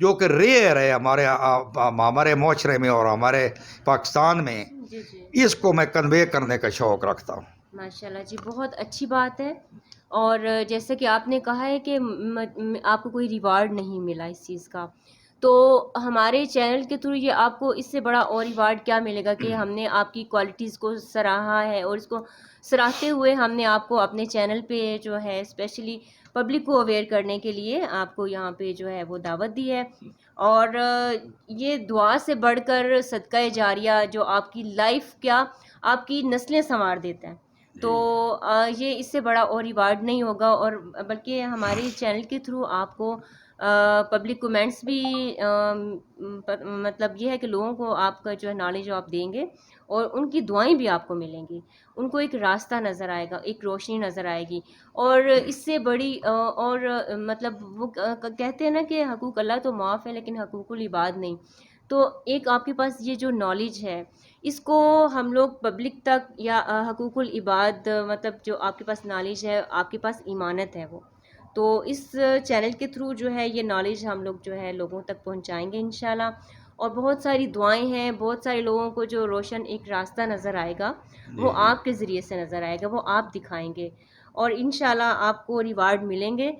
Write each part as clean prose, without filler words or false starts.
جو کہ ریئر ہے ہمارے معاشرے میں اور ہمارے پاکستان میں، جی جی، اس کو میں کنوے کرنے کا شوق رکھتا ہوں۔ ماشاء اللہ جی، بہت اچھی بات ہے۔ اور جیسے کہ آپ نے کہا ہے کہ آپ کو کوئی ریوارڈ نہیں ملا اس چیز کا، تو ہمارے چینل کے تھرو یہ آپ کو اس سے بڑا اور ریوارڈ کیا ملے گا کہ ہم نے آپ کی کوالٹیز کو سراہا ہے، اور اس کو سراہتے ہوئے ہم نے آپ کو اپنے چینل پہ جو ہے اسپیشلی پبلک کو اویئر کرنے کے لیے آپ کو یہاں پہ جو ہے وہ دعوت دی ہے۔ اور یہ دعا سے بڑھ کر صدقہ جاریہ جو آپ کی لائف کیا آپ کی نسلیں سنوار دیتا ہے، تو یہ اس سے بڑا اور ریوارڈ نہیں ہوگا۔ اور بلکہ ہمارے چینل کے تھرو آپ کو پبلک کومنٹس بھی مطلب یہ ہے کہ لوگوں کو آپ کا جو ہے نالج آپ دیں گے، اور ان کی دعائیں بھی آپ کو ملیں گی، ان کو ایک راستہ نظر آئے گا، ایک روشنی نظر آئے گی۔ اور اس سے بڑی اور مطلب وہ کہتے ہیں نا کہ حقوق اللہ تو معاف ہے لیکن حقوق العباد نہیں، تو ایک آپ کے پاس یہ جو نالج ہے اس کو ہم لوگ پبلک تک یا حقوق العباد مطلب جو آپ کے پاس نالج ہے، آپ کے پاس ایمانت ہے وہ، تو اس چینل کے تھرو جو ہے یہ نالج ہم لوگ جو ہے لوگوں تک پہنچائیں گے انشاءاللہ۔ اور بہت ساری دعائیں ہیں، بہت سارے لوگوں کو جو روشن ایک راستہ نظر آئے گا وہ آپ کے ذریعے سے نظر آئے گا، وہ آپ دکھائیں گے، اور انشاءاللہ آپ کو ریوارڈ ملیں گے۔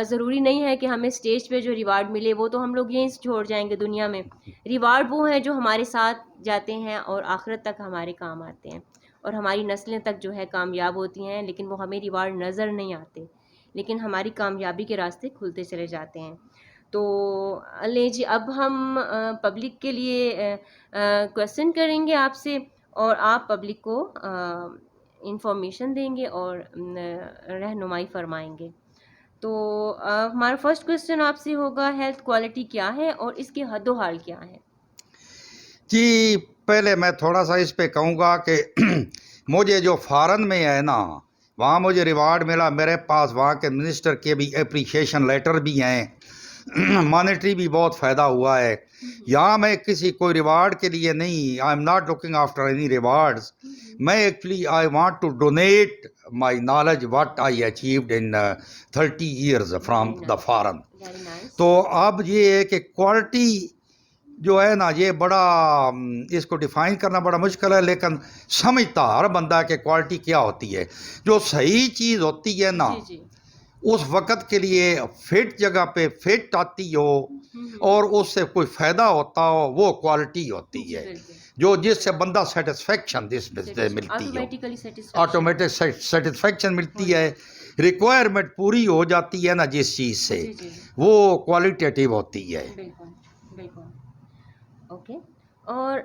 ضروری نہیں ہے کہ ہمیں اسٹیج پہ جو ریوارڈ ملے وہ تو ہم لوگ یہیں سے چھوڑ جائیں گے دنیا میں، ریوارڈ وہ ہیں جو ہمارے ساتھ جاتے ہیں اور آخرت تک ہمارے کام آتے ہیں، اور ہماری نسلیں تک جو ہے کامیاب ہوتی ہیں، لیکن وہ ہمیں ریوارڈ نظر نہیں آتے، لیکن ہماری کامیابی کے راستے کھلتے چلے جاتے ہیں۔ تو لے جی، اب ہم پبلک کے لیے کویسچن کریں گے آپ سے، اور آپ پبلک کو انفارمیشن دیں گے اور رہنمائی فرمائیں گے۔ تو ہمارا فرسٹ کویسچن آپ سے ہوگا، ہیلتھ کوالٹی کیا ہے اور اس کے حد و حال کیا ہے؟ جی، پہلے میں تھوڑا سا اس پہ کہوں گا کہ مجھے جو فارن میں ہے نا، وہاں مجھے ریوارڈ ملا، میرے پاس وہاں کے منسٹر کے بھی اپریشیشن لیٹر بھی ہیں، مانیٹری بھی بہت فائدہ ہوا ہے۔ یہاں میں کسی کوئی ریوارڈ کے لیے نہیں، I am not looking after any rewards, میں actually I want to donate my knowledge what I achieved in 30 years from the foreign. Very nice. تو اب یہ ہے کہ کوالٹی جو ہے نا، یہ بڑا اس کو ڈیفائن کرنا بڑا مشکل ہے، لیکن سمجھتا ہر بندہ کہ کوالٹی کیا ہوتی ہے۔ جو صحیح چیز ہوتی ہے نا، جی جی، اس وقت کے لیے فٹ جگہ پہ فٹ آتی ہو اور اس سے کوئی فائدہ ہوتا ہو، وہ کوالٹی ہوتی ہے، جو جس سے بندہ سیٹسفیکشن ملتی ہو، آٹومیٹک سیٹسفیکشن ملتی ہے، ریکوائرمنٹ پوری ہو جاتی ہے نا جس چیز سے، وہ کوالٹیٹیو ہوتی ہے۔ بالکل بالکل، اوکے۔ اور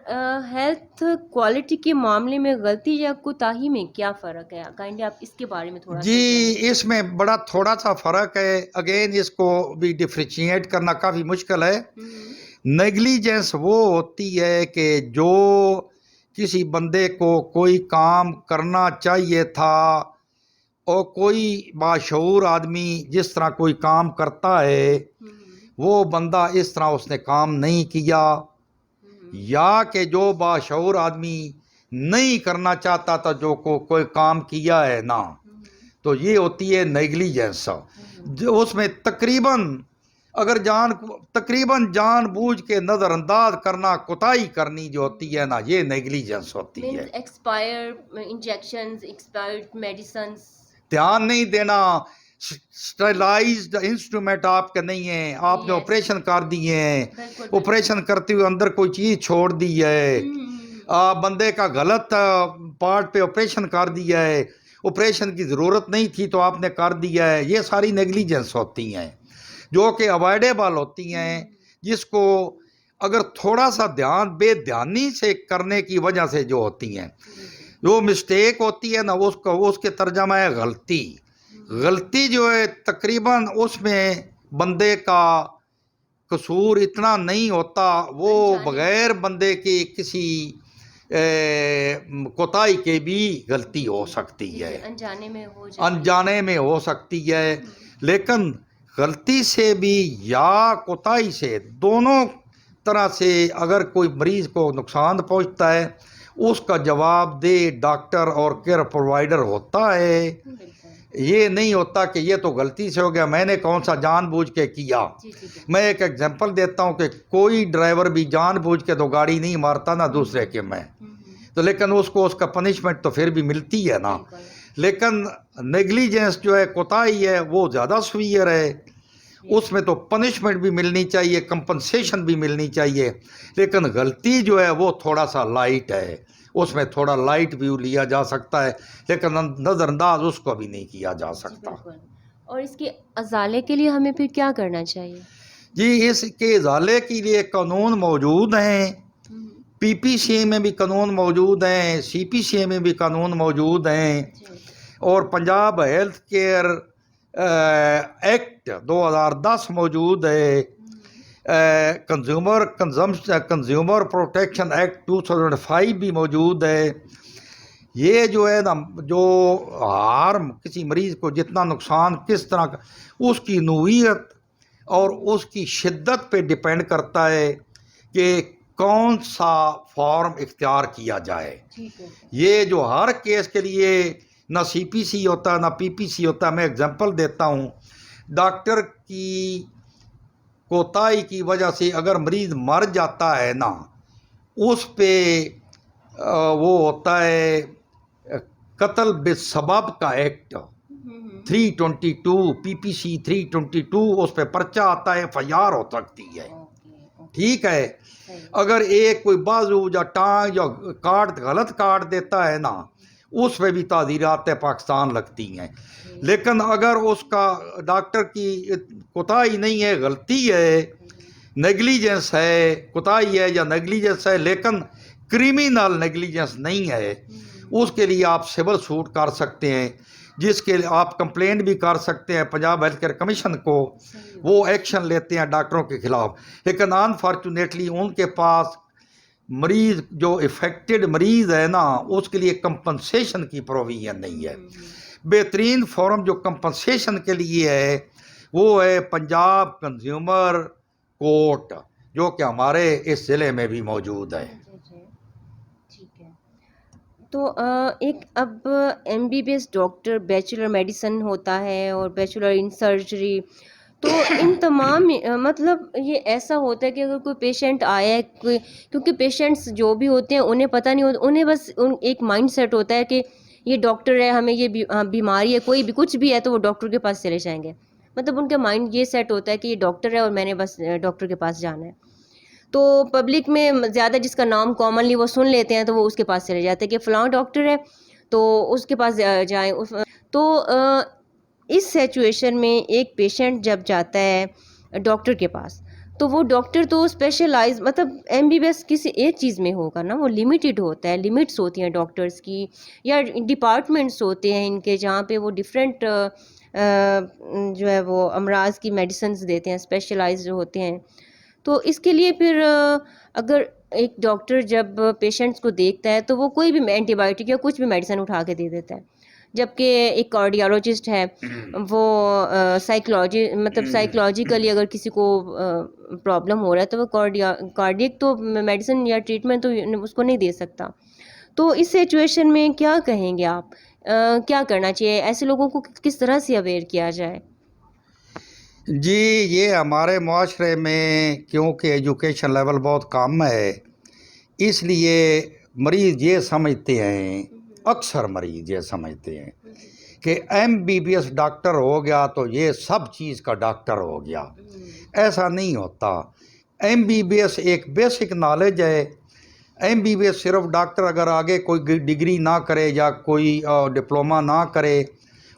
ہیلتھ کوالٹی کے معاملے میں غلطی یا کوتاہی میں کیا فرق ہے؟ کائنڈلی آپ اس کے بارے میں تھوڑا سا جی، اس میں بڑا تھوڑا سا فرق ہے، اگین اس کو بھی ڈفریشیٹ کرنا کافی مشکل ہے۔ نیگلیجنس وہ ہوتی ہے کہ جو کسی بندے کو کوئی کام کرنا چاہیے تھا، اور کوئی باشعور آدمی جس طرح کوئی کام کرتا ہے وہ بندہ اس طرح اس نے کام نہیں کیا، یا کہ جو باشعور آدمی نہیں کرنا چاہتا تھا جو کوئی کام کیا ہے نا، تو یہ ہوتی ہے نیگلیجنس۔ جو اس میں اگر تقریباً جان بوجھ کے نظر انداز کرنا، کوتاہی کرنی جو ہوتی ہے نا، یہ نیگلیجنس ہوتی ہے۔ ایکسپائر انجیکشنز، ایکسپائرڈ میڈیسنز، دھیان نہیں دینا، اسٹرائلائزڈ انسٹرومنٹ آپ کے نہیں ہیں، آپ نے آپریشن کر دیے ہیں، آپریشن کرتے ہوئے اندر کوئی چیز چھوڑ دی ہے، بندے کا غلط پارٹ پہ آپریشن کر دیا ہے، آپریشن کی ضرورت نہیں تھی تو آپ نے کر دیا ہے، یہ ساری نیگلیجنس ہوتی ہیں جو کہ اوائڈیبل ہوتی ہیں، جس کو اگر تھوڑا سا بے دھیانی سے کرنے کی وجہ سے جو ہوتی ہیں، جو مسٹیک ہوتی ہے نا، اس کے ترجمہ ہے غلطی۔ غلطی جو ہے تقریباً اس میں بندے کا قصور اتنا نہیں ہوتا، وہ بغیر بندے کے کسی کوتاہی کے بھی غلطی ہو سکتی ہے، انجانے میں ہو سکتی ہے، لیکن غلطی سے بھی یا کوتاہی سے، دونوں طرح سے اگر کوئی مریض کو نقصان پہنچتا ہے، اس کا جواب دہ ڈاکٹر اور کیئر پرووائڈر ہوتا ہے۔ یہ نہیں ہوتا کہ یہ تو غلطی سے ہو گیا، میں نے کون سا جان بوجھ کے کیا. میں ایک ایگزامپل دیتا ہوں کہ کوئی ڈرائیور بھی جان بوجھ کے تو گاڑی نہیں مارتا نا دوسرے کے میں، تو لیکن اس کو اس کا پنشمنٹ تو پھر بھی ملتی ہے نا. لیکن نیگلیجنس جو ہے، کوتاہی ہے، وہ زیادہ سویئر ہے. اس میں تو پنشمنٹ بھی ملنی چاہیے، کمپنسیشن بھی ملنی چاہیے. لیکن غلطی جو ہے وہ تھوڑا سا لائٹ ہے، اس میں تھوڑا لائٹ ویو لیا جا سکتا ہے، لیکن نظر انداز اس کو بھی نہیں کیا جا سکتا. بالکل. اور اس کے ازالے کے لیے ہمیں پھر کیا کرنا چاہیے؟ جی، اس کے ازالے کے لیے قانون موجود ہیں. پی پی سی اے میں بھی قانون موجود ہیں، سی پی سی اے میں بھی قانون موجود ہیں، اور پنجاب ہیلتھ کیئر ایکٹ 2010 موجود ہے. کنزیومر پروٹیکشن ایکٹ 2005 بھی موجود ہے. یہ جو ہے نا، جو ہارم کسی مریض کو جتنا نقصان کس طرح کا، اس کی نوعیت اور اس کی شدت پہ ڈیپینڈ کرتا ہے کہ کون سا فارم اختیار کیا جائے. یہ جو ہر کیس کے لیے نہ سی پی سی ہوتا نہ پی پی سی ہوتا. میں اگزامپل دیتا ہوں، ڈاکٹر کی کوتاہی کی وجہ سے اگر مریض مر جاتا ہے نا، اس پہ وہ ہوتا ہے قتل بسبب کا ایکٹ 322، پی پی سی 322، اس پہ پرچہ آتا ہے، FIR ہو سکتی ہے. ٹھیک ہے. اگر ایک کوئی بازو یا ٹانگ یا غلط کاٹ دیتا ہے نا، اس پہ بھی تعزیرات پاکستان لگتی ہیں. لیکن اگر اس کا ڈاکٹر کی کوتاہی نہیں ہے، غلطی ہے، نیگلیجنس ہے، کوتاہی ہے یا نیگلیجنس ہے، لیکن کریمنل نیگلیجنس نہیں ہے، اس کے لیے آپ سول سوٹ کر سکتے ہیں، جس کے لیے آپ کمپلینٹ بھی کر سکتے ہیں پنجاب ہیلتھ کیئر کمیشن کو. وہ ایکشن لیتے ہیں ڈاکٹروں کے خلاف. لیکن انفارچونیٹلی ان کے پاس مریض جو افیکٹڈ مریض ہے نا، اس کے لیے کمپنسیشن کی پروویژن نہیں ہے. بہترین فورم جو کمپنسیشن کے لیے ہے وہ ہے پنجاب کنزیومر کورٹ، جو کہ ہمارے اس ضلع میں بھی موجود ہے. ٹھیک ہے. تو ایک اب MBBS ڈاکٹر بیچلر میڈیسن ہوتا ہے اور بیچلر ان سرجری، تو ان تمام مطلب یہ ایسا ہوتا ہے کہ اگر کوئی پیشنٹ آیا ہے، کیونکہ پیشنٹس جو بھی ہوتے ہیں انہیں پتہ نہیں ہوتا، انہیں بس ایک مائنڈ سیٹ ہوتا ہے کہ یہ ڈاکٹر ہے، ہمیں یہ بیماری ہے، کوئی بھی کچھ بھی ہے تو وہ ڈاکٹر کے پاس چلے جائیں گے. مطلب ان کا مائنڈ یہ سیٹ ہوتا ہے کہ یہ ڈاکٹر ہے اور میں نے بس ڈاکٹر کے پاس جانا ہے. تو پبلک میں زیادہ جس کا نام کامنلی وہ سن لیتے ہیں تو وہ اس کے پاس چلے جاتے ہیں کہ فلاں ڈاکٹر ہے تو اس کے پاس جائیں. تو اس سچویشن میں ایک پیشنٹ جب جاتا ہے ڈاکٹر کے پاس، تو وہ ڈاکٹر تو اسپیشلائز مطلب MBBS کسی ایک چیز میں ہوگا نا، وہ لمیٹیڈ ہوتا ہے، لمٹس ہوتی ہیں ڈاکٹرز کی، یا ڈپارٹمنٹس ہوتے ہیں ان کے جہاں پہ وہ ڈفرینٹ جو ہے وہ امراض کی میڈیسنز دیتے ہیں، اسپیشلائزڈ ہوتے ہیں. تو اس کے لیے پھر اگر ایک ڈاکٹر جب پیشنٹس کو دیکھتا ہے تو وہ کوئی بھی اینٹی بایوٹک یا کچھ بھی میڈیسن اٹھا کے دے دیتا ہے، جبکہ ایک کارڈیالوجسٹ ہے وہ سائیکلوجیکلی اگر کسی کو پرابلم ہو رہا ہے تو وہ کارڈیک تو میڈیسن یا ٹریٹمنٹ تو اس کو نہیں دے سکتا. تو اس سچویشن میں کیا کہیں گے آپ، کیا کرنا چاہیے، ایسے لوگوں کو کس طرح سے اویئر کیا جائے؟ جی، یہ ہمارے معاشرے میں کیونکہ ایجوکیشن لیول بہت کم ہے، اس لیے مریض یہ سمجھتے ہیں، اکثر مریض یہ سمجھتے ہیں کہ MBBS ڈاکٹر ہو گیا تو یہ سب چیز کا ڈاکٹر ہو گیا. ایسا نہیں ہوتا. MBBS ایک بیسک نالج ہے. MBBS صرف ڈاکٹر اگر آگے کوئی ڈگری نہ کرے یا کوئی ڈپلومہ نہ کرے،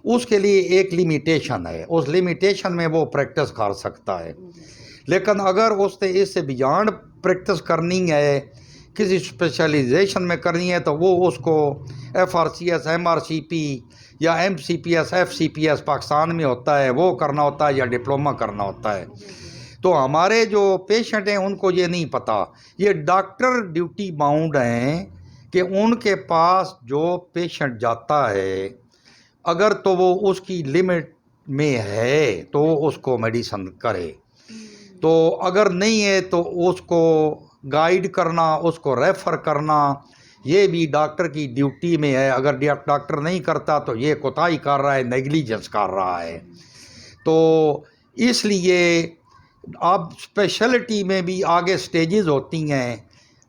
اس کے لیے ایک لیمیٹیشن ہے، اس لیمیٹیشن میں وہ پریکٹس کر سکتا ہے. لیکن اگر اس نے اس سے بیانڈ پریکٹس کرنی ہے، کسی اسپیشلائزیشن میں کرنی ہے، تو وہ اس کو FRCS MRCP یا MCPS FCPS پاکستان میں ہوتا ہے، وہ کرنا ہوتا ہے یا ڈپلومہ کرنا ہوتا ہے. تو ہمارے جو پیشنٹ ہیں ان کو یہ نہیں پتہ. یہ ڈاکٹر ڈیوٹی باؤنڈ ہیں کہ ان کے پاس جو پیشنٹ جاتا ہے اگر تو وہ اس کی لمٹ میں ہے تو اس کو میڈیسن کرے، تو اگر نہیں ہے تو اس کو گائیڈ کرنا، اس کو ریفر کرنا، یہ بھی ڈاکٹر کی ڈیوٹی میں ہے. اگر ڈاکٹر نہیں کرتا تو یہ کوتاہی کر رہا ہے, نیگلیجنس کر رہا ہے. تو اس لیے اب اسپیشلٹی میں بھی آگے سٹیجز ہوتی ہیں.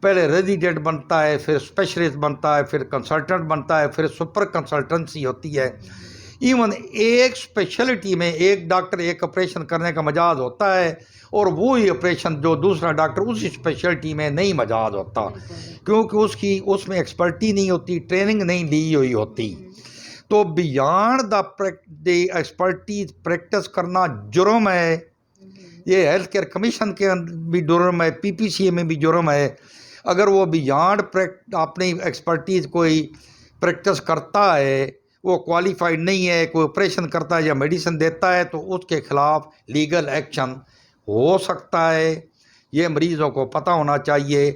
پہلے ریزیڈنٹ بنتا ہے, پھر اسپیشلسٹ بنتا ہے, پھر کنسلٹنٹ بنتا ہے, پھر سپر کنسلٹنسی ہوتی ہے. ایون ایک اسپیشلٹی میں ایک ڈاکٹر ایک آپریشن کرنے کا مجاز ہوتا ہے, اور وہی آپریشن جو دوسرا ڈاکٹر اسی اسپیشلٹی میں نہیں مجاز ہوتا, کیونکہ اس میں ایکسپرٹی نہیں ہوتی, ٹریننگ نہیں لی ہوئی ہوتی. تو بیانڈ دی ایکسپرٹیز پریکٹس کرنا جرم ہے. یہ ہیلتھ کیئر کمیشن کے بھی جرم ہے, پی پی سی اے میں بھی جرم ہے. اگر وہ بیانڈ اپنی ایکسپرٹیز کوئی پریکٹس کرتا ہے, وہ کوالیفائڈ نہیں ہے, کوئی آپریشن کرتا ہے یا میڈیسن دیتا ہے, تو اس کے خلاف لیگل ایکشن ہو سکتا ہے. یہ مریضوں کو پتہ ہونا چاہیے.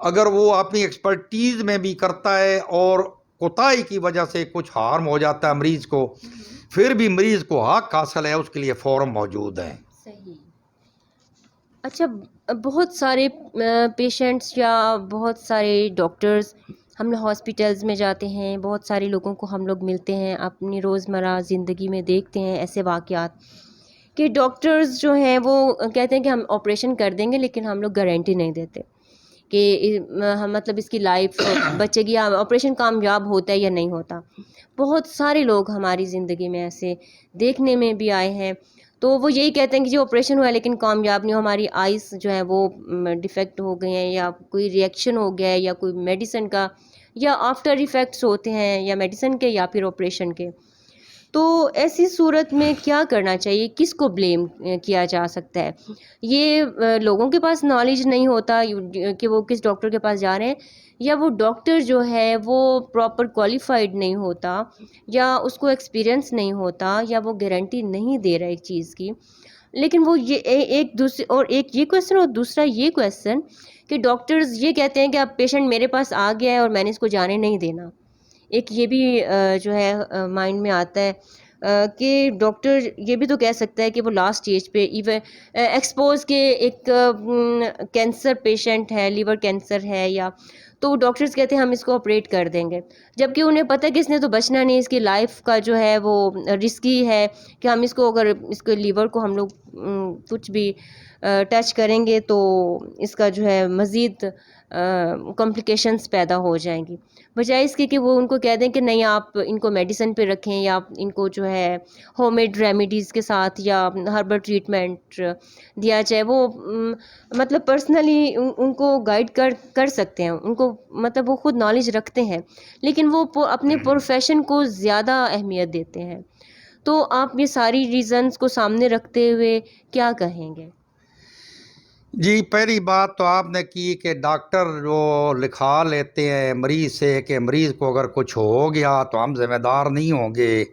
اگر وہ اپنی ایکسپرٹیز میں بھی کرتا ہے اور کوتاہی کی وجہ سے کچھ ہارم ہو جاتا ہے مریض کو, پھر بھی مریض کو حق حاصل ہے, اس کے لیے فورم موجود ہیں. صحیح. اچھا، بہت سارے پیشنٹس یا بہت سارے ڈاکٹرز ہم لوگ ہاسپٹلز میں جاتے ہیں, بہت سارے لوگوں کو ہم لوگ ملتے ہیں, اپنی روزمرہ زندگی میں دیکھتے ہیں ایسے واقعات کہ ڈاکٹرز جو ہیں وہ کہتے ہیں کہ ہم آپریشن کر دیں گے, لیکن ہم لوگ گارنٹی نہیں دیتے کہ مطلب اس کی لائف بچے گی, آپریشن کامیاب ہوتا ہے یا نہیں ہوتا. بہت سارے لوگ ہماری زندگی میں ایسے دیکھنے میں بھی آئے ہیں. تو وہ یہی کہتے ہیں کہ جو آپریشن ہوا ہے لیکن کامیاب نہیں ہو, ہماری آئیز جو ہے وہ ڈیفیکٹ ہو گئے ہیں, یا کوئی ریئیکشن ہو گیا ہے, یا کوئی میڈیسن کا یا آفٹر ایفیکٹس ہوتے ہیں, یا میڈیسن کے یا پھر آپریشن کے. تو ایسی صورت میں کیا کرنا چاہیے, کس کو بلیم کیا جا سکتا ہے؟ یہ لوگوں کے پاس نالج نہیں ہوتا کہ وہ کس ڈاکٹر کے پاس جا رہے ہیں, یا وہ ڈاکٹر جو ہے وہ پراپر کوالیفائڈ نہیں ہوتا, یا اس کو ایکسپیرئنس نہیں ہوتا, یا وہ گارنٹی نہیں دے رہا ایک چیز کی. لیکن وہ یہ ایک دوسرے, اور ایک یہ کویسچن اور دوسرا یہ کویسچن کہ ڈاکٹرز یہ کہتے ہیں کہ اب پیشنٹ میرے پاس آ گیا ہے اور میں نے اس کو جانے نہیں دینا. ایک یہ بھی جو ہے مائنڈ میں آتا ہے کہ ڈاکٹر یہ بھی تو کہہ سکتا ہے کہ وہ لاسٹ اسٹیج پہ ایون ایکسپوز کے ایک کینسر پیشنٹ ہے, لیور کینسر ہے, یا تو ڈاکٹرز کہتے ہیں ہم اس کو آپریٹ کر دیں گے, جبکہ انہیں پتہ ہے کہ اس نے تو بچنا نہیں, اس کی لائف کا جو ہے وہ رسکی ہے کہ ہم اس کو, اگر اس کے لیور کو ہم لوگ کچھ بھی ٹچ کریں گے تو اس کا جو ہے مزید کمپلیکیشنز پیدا ہو جائیں گی. بجائے اس کے کہ وہ ان کو کہہ دیں کہ نہیں آپ ان کو میڈیسن پہ رکھیں, یا آپ ان کو جو ہے ہوم میڈ ریمیڈیز کے ساتھ یا ہربل ٹریٹمنٹ دیا جائے. وہ مطلب پرسنلی ان کو گائیڈ کر سکتے ہیں, ان کو مطلب وہ خود نالج رکھتے ہیں, لیکن وہ اپنے پروفیشن کو زیادہ اہمیت دیتے ہیں. تو آپ یہ ساری ریزنز کو سامنے رکھتے ہوئے کیا کہیں گے؟ جی, پہلی بات تو آپ نے کی کہ ڈاکٹر جو لکھا لیتے ہیں مریض سے کہ مریض کو اگر کچھ ہو گیا تو ہم ذمہ دار نہیں ہوں گے,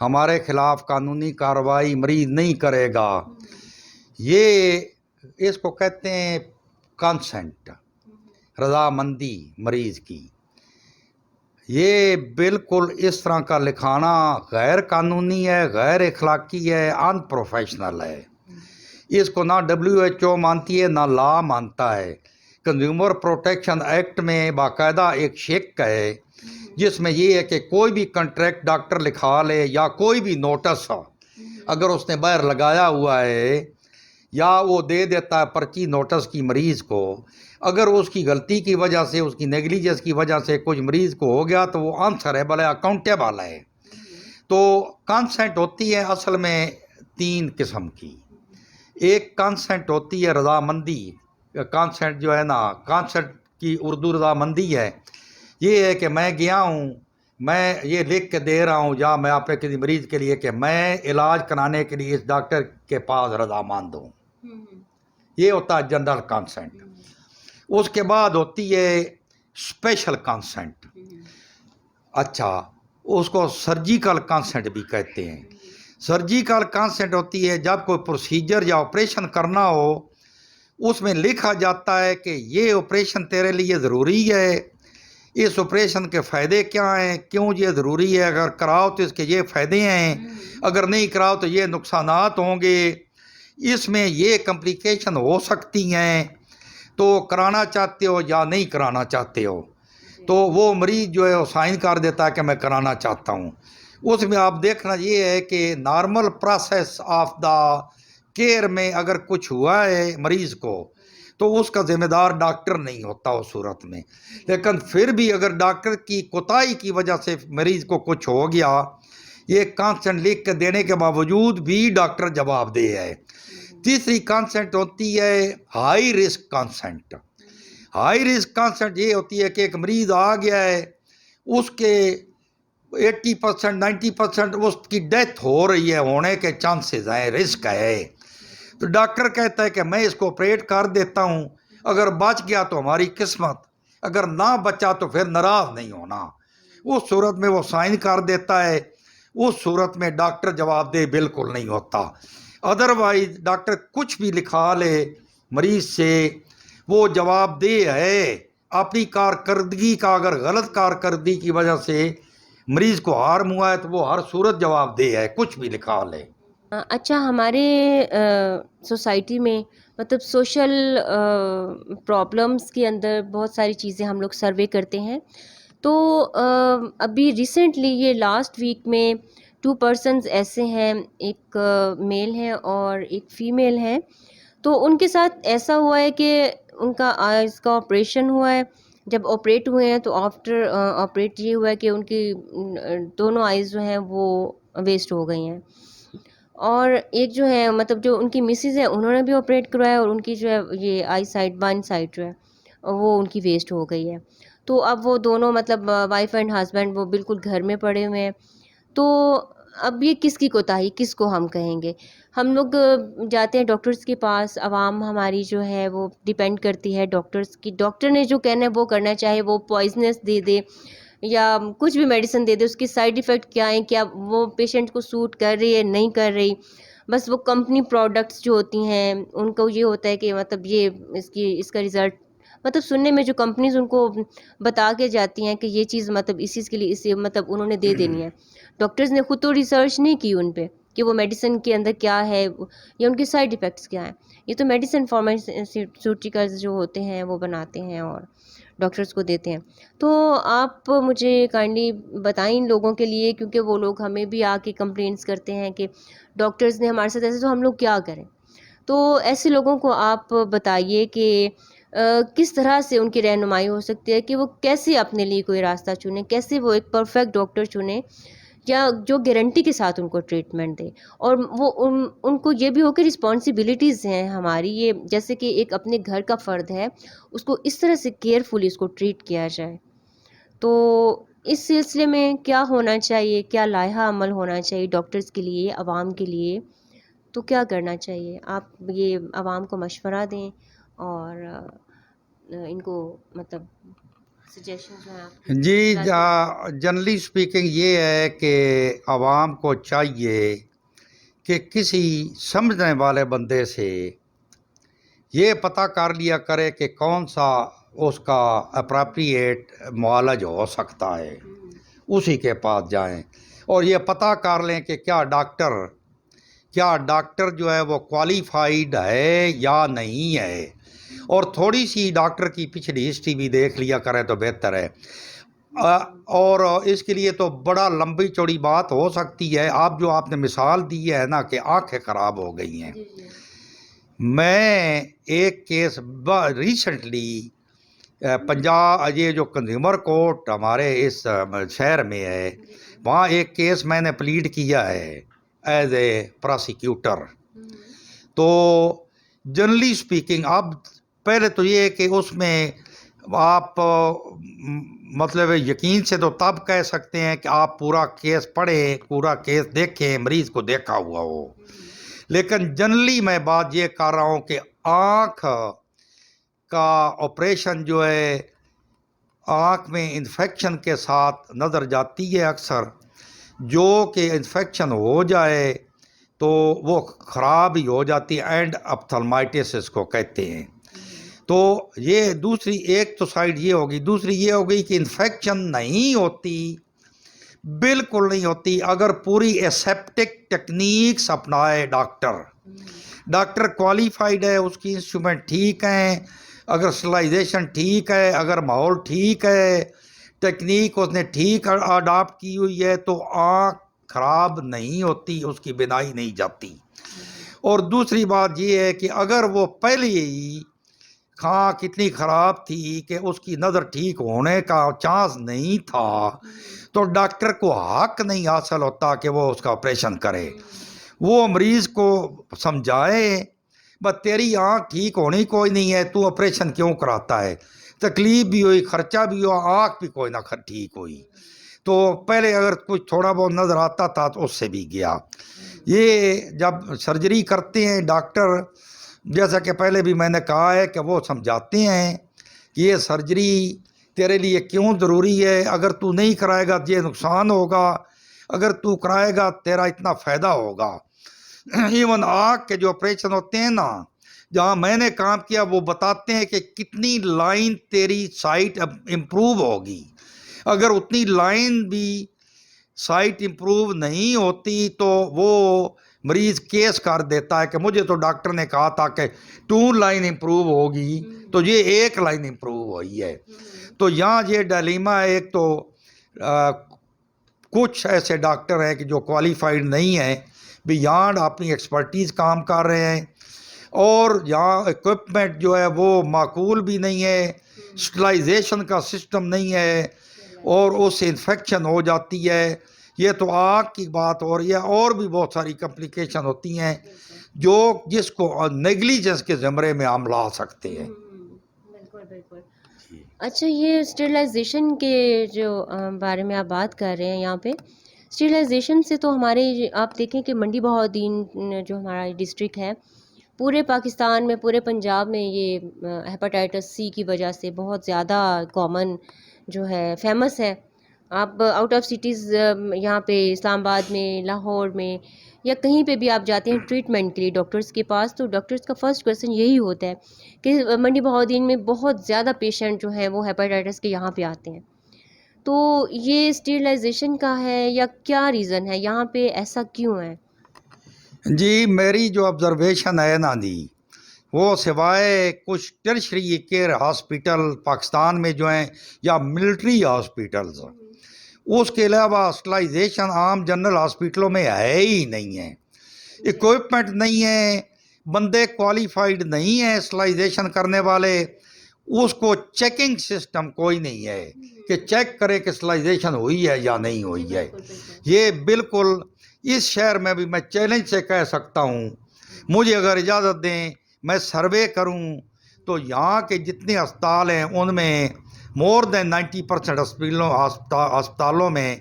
ہمارے خلاف قانونی کارروائی مریض نہیں کرے گا. یہ اس کو کہتے ہیں کنسنٹ, رضامندی مریض کی. یہ بالکل اس طرح کا لکھانا غیر قانونی ہے, غیر اخلاقی ہے, ان پروفیشنل ہے. اس کو نہ WHO مانتی ہے, نہ لا مانتا ہے. کنزیومر پروٹیکشن ایکٹ میں باقاعدہ ایک شق ہے جس میں یہ ہے کہ کوئی بھی کنٹریکٹ ڈاکٹر لکھا لے, یا کوئی بھی نوٹس اگر اس نے باہر لگایا ہوا ہے, یا وہ دے دیتا ہے پرچی نوٹس کی مریض کو, اگر اس کی غلطی کی وجہ سے, اس کی نیگلیجنس کی وجہ سے کچھ مریض کو ہو گیا تو وہ آنسریبل ہے, اکاؤنٹیبل ہے. تو کنسنٹ ہوتی ہے اصل میں 3 قسم کی. ایک کنسنٹ ہوتی ہے رضامندی. کنسنٹ جو ہے نا, کنسنٹ کی اردو رضامندی ہے. یہ ہے کہ میں گیا ہوں, میں یہ لکھ کے دے رہا ہوں یا میں اپنے کسی مریض کے لیے کہ میں علاج کرانے کے لیے اس ڈاکٹر کے پاس رضامند ہوں. یہ ہوتا ہے جنرل کنسنٹ. اس کے بعد ہوتی ہے اسپیشل کنسنٹ. اچھا, اس کو سرجیکل کنسنٹ بھی کہتے ہیں. سرجیکل کنسنٹ ہوتی ہے جب کوئی پروسیجر یا آپریشن کرنا ہو, اس میں لکھا جاتا ہے کہ یہ آپریشن تیرے لیے ضروری ہے, اس آپریشن کے فائدے کیا ہیں, کیوں یہ ضروری ہے, اگر کراؤ تو اس کے یہ فائدے ہیں, اگر نہیں کراؤ تو یہ نقصانات ہوں گے, اس میں یہ کمپلیکیشن ہو سکتی ہیں, تو کرانا چاہتے ہو یا نہیں کرانا چاہتے ہو. تو وہ مریض جو ہے وہ سائن کر دیتا ہے کہ میں کرانا چاہتا ہوں. اس میں آپ دیکھنا یہ ہے کہ normal process of the care میں اگر کچھ ہوا ہے مریض کو تو اس کا ذمہ دار ڈاکٹر نہیں ہوتا اس صورت میں. لیکن پھر بھی اگر ڈاکٹر کی کوتاہی کی وجہ سے مریض کو کچھ ہو گیا، یہ کانسنٹ لکھ کے دینے کے باوجود بھی ڈاکٹر جواب دہ ہے. تیسری کانسنٹ ہوتی ہے high risk consent. High risk consent یہ ہوتی ہے کہ ایک مریض آ گیا ہے، اس کے 80% 90% اس کی ڈیتھ ہو رہی ہے، ہونے کے چانسز ہیں، رسک ہے. تو ڈاکٹر کہتا ہے کہ میں اس کو آپریٹ کر دیتا ہوں، اگر بچ گیا تو ہماری قسمت، اگر نہ بچا تو پھر ناراض نہیں ہونا. اس صورت میں وہ سائن کر دیتا ہے. اس صورت میں ڈاکٹر جواب دہ بالکل نہیں ہوتا. ادروائز ڈاکٹر کچھ بھی لکھا لے مریض سے، وہ جواب دہ ہے. اپنی کارکردگی کا اگر غلط کارکردگی کی وجہ سے مریض کو ہارم ہوا ہے تو وہ ہر صورت جواب دہ ہے، کچھ بھی لکھا لے. اچھا، ہمارے سوسائٹی میں مطلب سوشل پرابلمس کے اندر بہت ساری چیزیں ہم لوگ سروے کرتے ہیں. تو ابھی ریسنٹلی یہ لاسٹ ویک میں 2 پرسنز ایسے ہیں، ایک میل ہے اور ایک فیمیل ہے. تو ان کے ساتھ ایسا ہوا ہے کہ ان کا آئز کا آپریشن ہوا ہے. جب آپریٹ ہوئے ہیں تو آفٹر آپریٹ یہ ہوا ہے کہ ان کی دونوں آئز جو ہیں وہ ویسٹ ہو گئی ہیں. اور ایک جو ہے مطلب جو ان کی مسز ہے انہوں نے بھی آپریٹ کروایا، اور ان کی جو ہے یہ آئی سائڈ بائن سائڈ جو ہے وہ ان کی ویسٹ ہو گئی ہے. تو اب وہ دونوں مطلب وائف اینڈ ہسبینڈ وہ بالکل گھر میں پڑے ہوئے ہیں. تو اب یہ کس کی کوتاہی، کس کو ہم کہیں گے؟ ہم لوگ جاتے ہیں ڈاکٹرز کے پاس، عوام ہماری جو ہے وہ ڈیپینڈ کرتی ہے ڈاکٹرز کی. ڈاکٹر نے جو کہنا ہے وہ کرنا، چاہے وہ پوائزنس دے دے یا کچھ بھی میڈیسن دے دے، اس کے سائیڈ ایفیکٹ کیا ہیں، کیا وہ پیشنٹ کو سوٹ کر رہی ہے نہیں کر رہی. بس وہ کمپنی پروڈکٹس جو ہوتی ہیں ان کو یہ ہوتا ہے کہ مطلب یہ اس کا رزلٹ مطلب سننے میں جو کمپنیز ان کو بتا کے جاتی ہیں کہ یہ چیز مطلب اس چیز کے لیے اسے مطلب انہوں نے دے دینی ہے. ڈاکٹرز نے خود تو ریسرچ نہیں کی ان پہ کہ وہ میڈیسن کے اندر کیا ہے یا ان کے سائیڈ ایفیکٹس کیا ہیں. یہ تو میڈیسن فارماسیوٹیکلز جو ہوتے ہیں وہ بناتے ہیں اور ڈاکٹرز کو دیتے ہیں. تو آپ مجھے کائنڈلی بتائیں ان لوگوں کے لیے، کیونکہ وہ لوگ ہمیں بھی آ کے کمپلینٹس کرتے ہیں کہ ڈاکٹرز نے ہمارے ساتھ ایسے، تو ہم لوگ کیا کریں؟ تو ایسے لوگوں کو آپ بتائیے کہ کس طرح سے ان کی رہنمائی ہو سکتی ہے کہ وہ کیسے اپنے لیے کوئی راستہ چنیں، کیسے وہ ایک پرفیکٹ ڈاکٹر چنیں یا جو گارنٹی کے ساتھ ان کو ٹریٹمنٹ دے. اور وہ ان کو یہ بھی ہو کہ رسپانسبلٹیز ہیں ہماری، یہ جیسے کہ ایک اپنے گھر کا فرد ہے، اس کو اس طرح سے کیئرفلی اس کو ٹریٹ کیا جائے. تو اس سلسلے میں کیا ہونا چاہیے، کیا لائحہ عمل ہونا چاہیے ڈاکٹرز کے لیے، عوام کے لیے؟ تو کیا کرنا چاہیے؟ آپ یہ عوام کو مشورہ دیں اور ان کو مطلب سجیشن جو ہیں آپ جی، جنرلی اسپیکنگ یہ ہے کہ عوام کو چاہیے کہ کسی سمجھنے والے بندے سے یہ پتہ کر لیا کرے کہ کون سا اس کا اپراپریٹ معالج ہو سکتا ہے، اسی کے پاس جائیں. اور یہ پتہ کر لیں کہ کیا ڈاکٹر جو ہے وہ کوالیفائیڈ ہے یا نہیں ہے. اور تھوڑی سی ڈاکٹر کی پچھلی ہسٹری بھی دیکھ لیا کریں تو بہتر ہے. اور اس کے لیے تو بڑا لمبی چوڑی بات ہو سکتی ہے. آپ نے مثال دی ہے نا کہ آنکھیں خراب ہو گئی ہیں. میں ایک کیس ریسنٹلی پنجاب، یہ جو کنزیومر کورٹ ہمارے اس شہر میں ہے، وہاں ایک کیس میں نے پلیڈ کیا ہے ایز اے پراسیکیوٹر. تو جنرلی اسپیکنگ اب پہلے تو یہ ہے کہ اس میں آپ مطلب یقین سے تو تب کہہ سکتے ہیں کہ آپ پورا کیس پڑھیں، پورا کیس دیکھیں، مریض کو دیکھا ہوا ہو. لیکن جنرلی میں بات یہ کر رہا ہوں کہ آنکھ کا آپریشن جو ہے، آنکھ میں انفیکشن کے ساتھ نظر جاتی ہے اکثر، جو کہ انفیکشن ہو جائے تو وہ خراب ہی ہو جاتی ہے، اینڈ اپتھلمائٹس اس کو کہتے ہیں. تو یہ دوسری ایک تو سائڈ یہ ہوگی. دوسری یہ ہوگی کہ انفیکشن نہیں ہوتی، بالکل نہیں ہوتی اگر پوری ایسیپٹک ٹیکنیکس اپنائے ڈاکٹر کوالیفائڈ ہے، اس کی انسٹرومنٹ ٹھیک ہیں، اگر سٹرلائزیشن ٹھیک ہے، اگر ماحول ٹھیک ہے، ٹیکنیک اس نے ٹھیک اڈاپٹ کی ہوئی ہے تو آنکھ خراب نہیں ہوتی، اس کی بینائی نہیں جاتی۔ اور دوسری بات یہ ہے کہ اگر وہ پہلے ہی آنکھ اتنی خراب تھی کہ اس کی نظر ٹھیک ہونے کا چانس نہیں تھا تو ڈاکٹر کو حق نہیں حاصل ہوتا کہ وہ اس کا آپریشن کرے۔ وہ مریض کو سمجھائے بس تیری آنکھ ٹھیک ہونی کوئی نہیں ہے، تو آپریشن کیوں کراتا ہے، تکلیف بھی ہوئی، خرچہ بھی ہوا، آنکھ بھی کوئی نہ ٹھیک ہوئی۔ تو پہلے اگر کچھ تھوڑا بہت نظر آتا تھا تو اس سے بھی گیا۔ یہ جب سرجری کرتے ہیں ڈاکٹر، جیسا کہ پہلے بھی میں نے کہا ہے کہ وہ سمجھاتے ہیں کہ یہ سرجری تیرے لیے کیوں ضروری ہے، اگر تو نہیں کرائے گا یہ نقصان ہوگا، اگر تو کرائے گا تیرا اتنا فائدہ ہوگا۔ ایون آنکھ کے جو آپریشن ہوتے ہیں نا، جہاں میں نے کام کیا وہ بتاتے ہیں کہ کتنی لائن تیری سائٹ امپروو ہوگی۔ اگر اتنی لائن بھی سائٹ امپروو نہیں ہوتی تو وہ مریض کیس کر دیتا ہے کہ مجھے تو ڈاکٹر نے کہا تھا کہ 2 لائن امپروو ہوگی تو یہ 1 لائن امپروو ہوئی ہے۔ تو یہاں یہ ڈائلیما ہے، ایک تو کچھ ایسے ڈاکٹر ہیں کہ جو کوالیفائڈ نہیں ہیں، بیانڈ اپنی ایکسپرٹیز کام کر رہے ہیں، اور یہاں اکوپمنٹ جو ہے وہ معقول بھی نہیں ہے، اسٹرلائزیشن کا سسٹم نہیں ہے، اور اس سے انفیکشن ہو جاتی ہے۔ یہ تو آنکھ کی بات ہو رہی ہے، اور بھی بہت ساری کمپلیکیشن ہوتی ہیں جو جس کو نیگلیجنس کے زمرے میں ہم لا سکتے ہیں۔ بالکل بالکل۔ اچھا، یہ اسٹیرلائزیشن کے جو بارے میں آپ بات کر رہے ہیں، یہاں پہ اسٹیرلائزیشن سے تو ہمارے آپ دیکھیں کہ منڈی بہاؤالدین جو ہمارا ڈسٹرکٹ ہے، پورے پاکستان میں، پورے پنجاب میں یہ ہیپاٹائٹس سی کی وجہ سے بہت زیادہ کامن جو ہے، فیمس ہے۔ آپ آؤٹ آف سٹیز یہاں پہ اسلام آباد میں، لاہور میں، یا کہیں پہ بھی آپ جاتے ہیں ٹریٹمنٹ کے لیے ڈاکٹرز کے پاس، تو ڈاکٹرز کا فرسٹ کویسچن یہی ہوتا ہے کہ منڈی بہاؤالدین میں بہت زیادہ پیشنٹ جو ہیں وہ ہیپاٹائٹس کے یہاں پہ آتے ہیں۔ تو یہ اسٹیرلائزیشن کا ہے یا کیا ریزن ہے یہاں پہ، ایسا کیوں ہے؟ جی، میری جو آبزرویشن ہے نا جی، وہ سوائے کچھ ٹرشری کیئر ہاسپیٹل پاکستان میں جو ہیں یا ملٹری ہاسپیٹلز، اس کے علاوہ ہاسپٹلائزیشن عام جنرل ہاسپٹلوں میں ہے ہی نہیں ہے۔ اکوپمنٹ نہیں ہے، بندے کوالیفائڈ نہیں ہیں ہاسپٹلائزیشن کرنے والے، اس کو چیکنگ سسٹم کوئی نہیں ہے کہ چیک کرے کہ ہاسپٹلائزیشن ہوئی ہے یا نہیں ہوئی ہے۔ یہ بالکل اس شہر میں بھی میں چیلنج سے کہہ سکتا ہوں، مجھے اگر اجازت دیں میں سروے کروں تو یہاں کے جتنے اسپتال ہیں ان میں مور دین 90% ہسپتالوں میں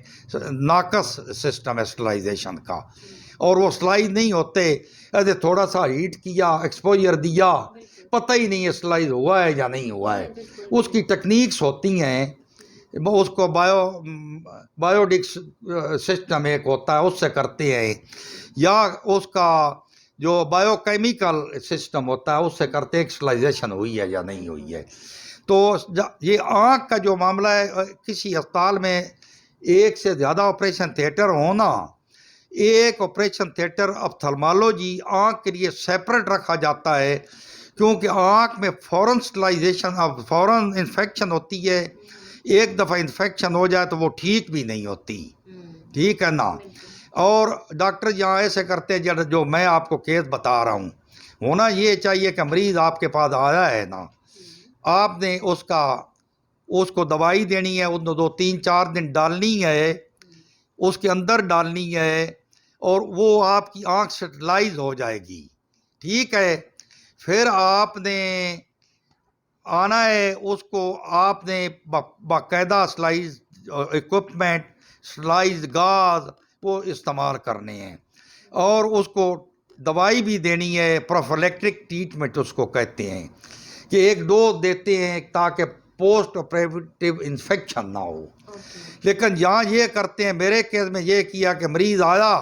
ناقص سسٹم ہے ہاسپٹلائزیشن کا، اور وہ سلائی نہیں ہوتے، ایسے تھوڑا سا ہیٹ کیا، ایکسپوجر دیا، پتہ ہی نہیں ہاسپٹلائز ہوا ہے یا نہیں ہوا ہے۔ اس کی ٹیکنیکس ہوتی ہیں، اس کو بایوڈکس سسٹم ایک ہوتا ہے اس سے کرتے ہیں، یا اس کا جو بایو کیمیکل سسٹم ہوتا ہے اس سے کرتے ہیں ہاسپٹلائزیشن ہوئی ہے یا نہیں ہوئی ہے۔ تو یہ آنکھ کا جو معاملہ ہے، کسی اسپتال میں ایک سے زیادہ آپریشن تھیٹر ہونا، ایک آپریشن تھیٹر آپتھلمالوجی آنکھ کے لیے سیپریٹ رکھا جاتا ہے، کیونکہ آنکھ میں فوراً اسٹلائزیشن، فوراً انفیکشن ہوتی ہے، ایک دفعہ انفیکشن ہو جائے تو وہ ٹھیک بھی نہیں ہوتی، ٹھیک ہے نا۔ اور ڈاکٹر یہاں ایسے کرتے ہیں جو میں آپ کو کیس بتا رہا ہوں، ہونا یہ چاہیے کہ مریض آپ کے پاس آیا ہے نا، آپ نے اس کو دوائی دینی ہے، ان 2-3-4 دن ڈالنی ہے، اس کے اندر ڈالنی ہے، اور وہ آپ کی آنکھ سٹلائز ہو جائے گی، ٹھیک ہے۔ پھر آپ نے آنا ہے، اس کو آپ نے باقاعدہ سلائز اکوپمنٹ، سلائز گاز وہ استعمال کرنے ہیں، اور اس کو دوائی بھی دینی ہے، پروفیلیکٹک ٹریٹمنٹ اس کو کہتے ہیں، کہ ایک ڈوز دیتے ہیں تاکہ پوسٹ آپریٹیو انفیکشن نہ ہو۔ لیکن یہاں یہ کرتے ہیں، میرے کیس میں یہ کیا کہ مریض آیا،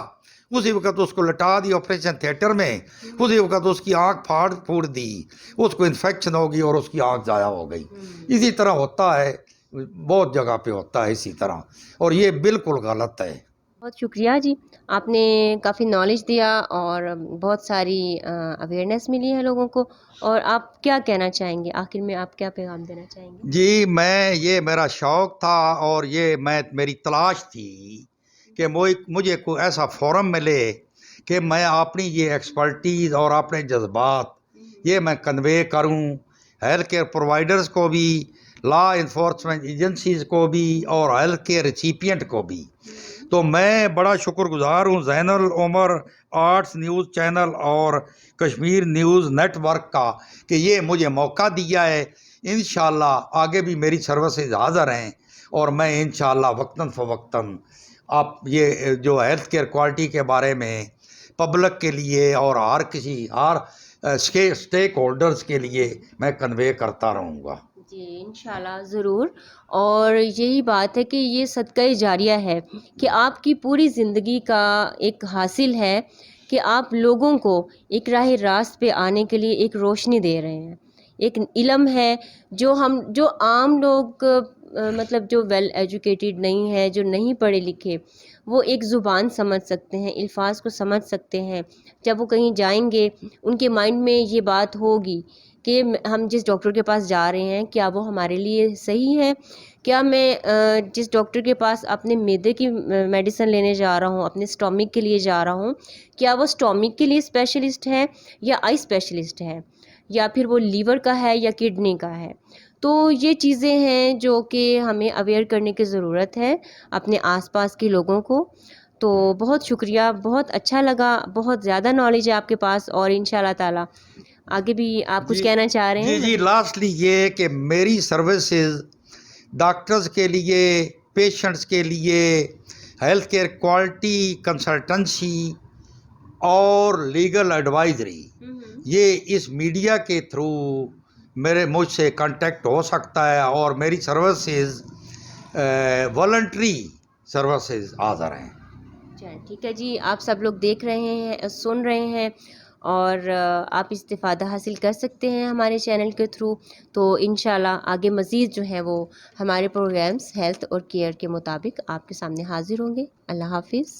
اسی وقت اس کو لٹا دی آپریشن تھیٹر میں، اسی وقت اس کی آنکھ پھوڑ دی، اس کو انفیکشن ہوگی اور اس کی آنکھ ضائع ہو گئی۔ اسی طرح ہوتا ہے، بہت جگہ پہ ہوتا ہے اسی طرح، اور یہ بالکل غلط ہے۔ بہت شکریہ جی، آپ نے کافی نالج دیا اور بہت ساری اویئرنیس ملی ہے لوگوں کو. اور آپ کیا کہنا چاہیں گے آخر میں، آپ کیا پیغام دینا چاہیں گے؟ جی میں یہ میرا شوق تھا اور یہ میری تلاش تھی کہ مجھے کوئی ایسا فورم ملے کہ میں اپنی یہ ایکسپرٹیز اور اپنے جذبات یہ میں کنوے کروں ہیلتھ کیئر پرووائڈرز کو بھی، لا انفورسمنٹ ایجنسیز کو بھی، اور ہیلتھ کیئر ریسیپینٹ کو بھی. تو میں بڑا شکر گزار ہوں زین العمر آرٹس نیوز چینل اور کشمیر نیوز نیٹ ورک کا کہ یہ مجھے موقع دیا ہے. انشاءاللہ آگے بھی میری سروسز حاضر ہیں اور میں انشاءاللہ وقتاً فوقتاً آپ یہ جو ہیلتھ کیئر کوالٹی کے بارے میں پبلک کے لیے اور ہر اسٹیک ہولڈرز کے لیے میں کنوے کرتا رہوں گا. جی انشاءاللہ ضرور. اور یہی بات ہے کہ یہ صدقہ جاریہ ہے کہ آپ کی پوری زندگی کا ایک حاصل ہے کہ آپ لوگوں کو ایک راہ راست پہ آنے کے لیے ایک روشنی دے رہے ہیں. ایک علم ہے جو عام لوگ مطلب جو ویل ایجوکیٹڈ نہیں ہے، جو نہیں پڑھے لکھے، وہ ایک زبان سمجھ سکتے ہیں، الفاظ کو سمجھ سکتے ہیں. جب وہ کہیں جائیں گے ان کے مائنڈ میں یہ بات ہوگی کہ ہم جس ڈاکٹر کے پاس جا رہے ہیں کیا وہ ہمارے لیے صحیح ہے، کیا میں جس ڈاکٹر کے پاس اپنے معدے کی میڈیسن لینے جا رہا ہوں، اپنے اسٹامک کے لیے جا رہا ہوں، کیا وہ اسٹامک کے لیے اسپیشلسٹ ہے یا آئی اسپیشلسٹ ہے، یا پھر وہ لیور کا ہے یا کڈنی کا ہے. تو یہ چیزیں ہیں جو کہ ہمیں اویئر کرنے کی ضرورت ہے اپنے آس پاس کے لوگوں کو. تو بہت شکریہ، بہت اچھا لگا، بہت زیادہ نالج ہے آپ کے پاس، اور ان شاء اللہ تعالیٰ آگے بھی آپ کچھ کہنا چاہ رہے ہیں؟ جی لاسٹلی یہ کہ میری سروسز ڈاکٹرز کے لیے، پیشنٹس کے لیے، ہیلتھ کیئر کوالٹی کنسلٹنسی اور لیگل ایڈوائزری یہ اس میڈیا کے تھرو مجھ سے کانٹیکٹ ہو سکتا ہے، اور میری سروسز والنٹری سروسز حاضر ہیں. ٹھیک ہے جی، آپ سب لوگ دیکھ رہے ہیں، سن رہے ہیں، اور آپ استفادہ حاصل کر سکتے ہیں ہمارے چینل کے تھرو. تو انشاءاللہ آگے مزید جو ہے وہ ہمارے پروگرامز ہیلتھ اور کیئر کے مطابق آپ کے سامنے حاضر ہوں گے. اللہ حافظ.